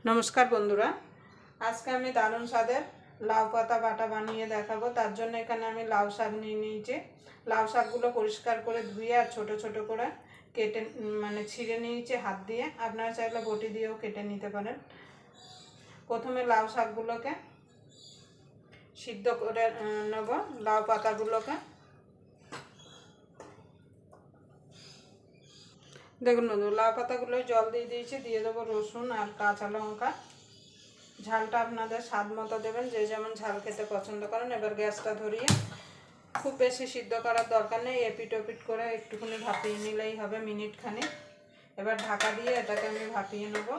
নমস্কার বন্ধুরা, আজকে আমি দারুণ স্বাদের লাউ পাতা বাটা বানিয়ে দেখাবো। তার জন্য এখানে আমি লাউ শাক নিয়ে নিয়েছি। লাউ শাকগুলো পরিষ্কার করে ধুয়ে আর ছোট ছোট করে কেটে ছিঁড়ে নিয়েছি হাত দিয়ে। আপনারা চাইলে বটি দিয়েও কেটে নিতে পারেন। প্রথমে লাউ শাকগুলোকে সিদ্ধ করে নেব। লাউ পাতাগুলোকে দেখুন বন্ধু, লাউ পাতাগুলো জল দিয়ে দিয়েছি। দিয়ে দেবো রসুন আর কাঁচা লঙ্কা। ঝালটা আপনাদের স্বাদ মতো দেবেন, যে যেমন ঝাল খেতে পছন্দ করেন। এবার গ্যাসটা ধরিয়ে, খুব বেশি সিদ্ধ করার দরকার নেই, এপিট ওপিট করে একটুখানি ভাপিয়ে নিলেই হবে মিনিট খানিক। এবার ঢাকা দিয়ে এটাকে আমি ভাপিয়ে নেব।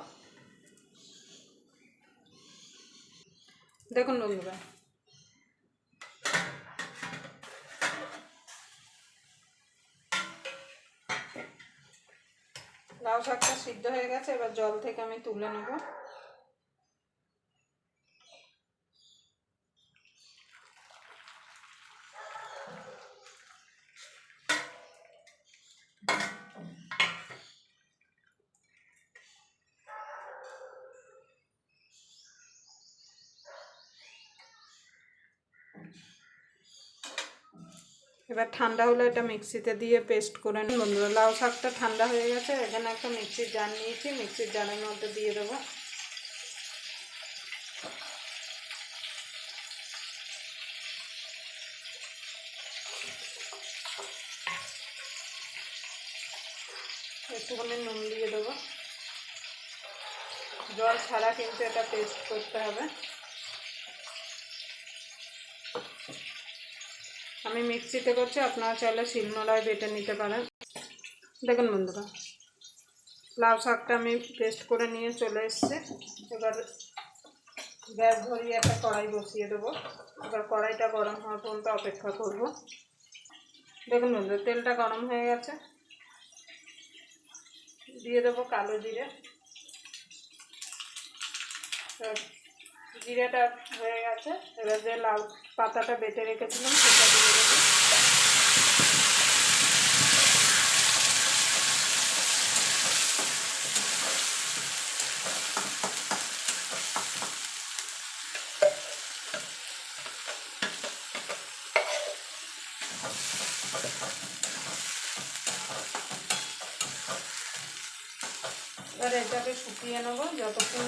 দেখুন বন্ধুরা, লাউ শাকটা সিদ্ধ হয়ে গেছে। এবার জল থেকে আমি তুলে নেব। এবার ঠান্ডা হলে এটা মিক্সিতে দিয়ে পেস্ট করে নিন বন্ধুরা। লাউ শাকটা ঠান্ডা হয়ে গেছে। এখানে একটা মিক্সির জার নিয়েছি, মিক্সির জারের মধ্যে দিয়ে দেবো। একটুখানি নুন দিয়ে দেবো। জল ছাড়া কিন্তু এটা পেস্ট করতে হবে। আমি মিক্সিতে করছি, আপনারা চাইলে শিলনোড়ায় বেটে নিতে পারেন। দেখুন বন্ধুরা, লাউ শাকটা আমি পেস্ট করে নিয়ে চলে এসেছি। এবার গ্যাস ধরিয়ে একটা কড়াই বসিয়ে দেবো। এবার কড়াইটা গরম হওয়ার পর্যন্ত অপেক্ষা করব। দেখুন বন্ধুরা, তেলটা গরম হয়ে গেছে। দিয়ে দেবো কালো জিরে। জিরেটা হয়ে গেছে। এবার যে লাউ পাতাটা বেটে রেখেছিলাম সেটা দিয়ে দেবো। এবার এটাকে শুকিয়ে নেবো যতক্ষণ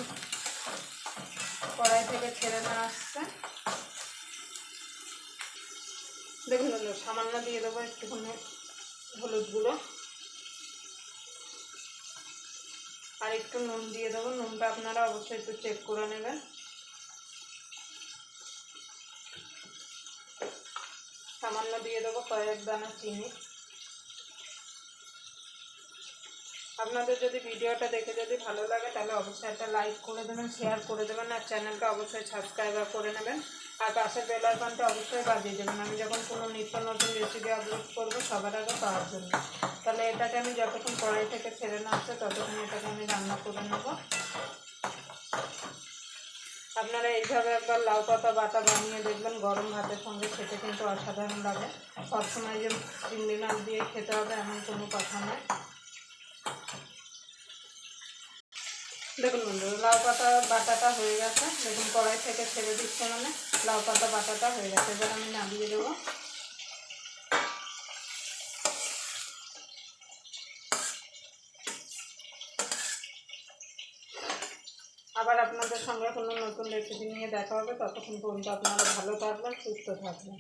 কড়াই থেকে ছেড়ে না আসছে। দেখুন সামান্য দিয়ে দেবো একটুখানি হলুদ গুঁড়ো আর একটু নুন দিয়ে দেবো। নুনটা আপনারা অবশ্যই একটু চেক করে নেবেন। সামান্য দিয়ে দেবো কয়েক দানা চিনি। আপনাদের যদি ভিডিওটা দেখে যদি ভালো লাগে তাহলে অবশ্যই একটা লাইক করে দেবেন, শেয়ার করে দেবেন, আর চ্যানেলটা অবশ্যই সাবস্ক্রাইব করে নেবেন। আর পাশের বেল আইকনটা অবশ্যই বাজিয়ে দেবেন, আমি যখন কোনো নিত্য নতুন রেসিপি আপলোড করবো সবার আগে পাওয়ার জন্য। তাহলে এটাকে আমি যতক্ষণ কড়াই থেকে ছেড়ে না আসছে ততক্ষণ এটাকে আমি রান্না করে নেব। আপনারা এইভাবে একবার লাউ পাতা বাটা বানিয়ে দেখবেন, গরম ভাতের সঙ্গে খেতে কিন্তু অসাধারণ লাগে। সবসময় যে চিংড়ি মাছ দিয়ে খেতে হবে এমন কোনো কথা নয়। দেখুন বন্ধুরা, লাউ পাতা বাটাটা হয়ে গেছে। দেখুন কড়াই থেকে ছেড়ে দিচ্ছে, মানে লাউ পাতা বাটাটা হয়ে গেছে। এবার আমি নামিয়ে দেবো। আবার আপনাদের সঙ্গে কোনো নতুন রেসিপি নিয়ে দেখা হবে। ততক্ষণ পর্যন্ত আপনারা ভালো থাকবেন, সুস্থ থাকবেন।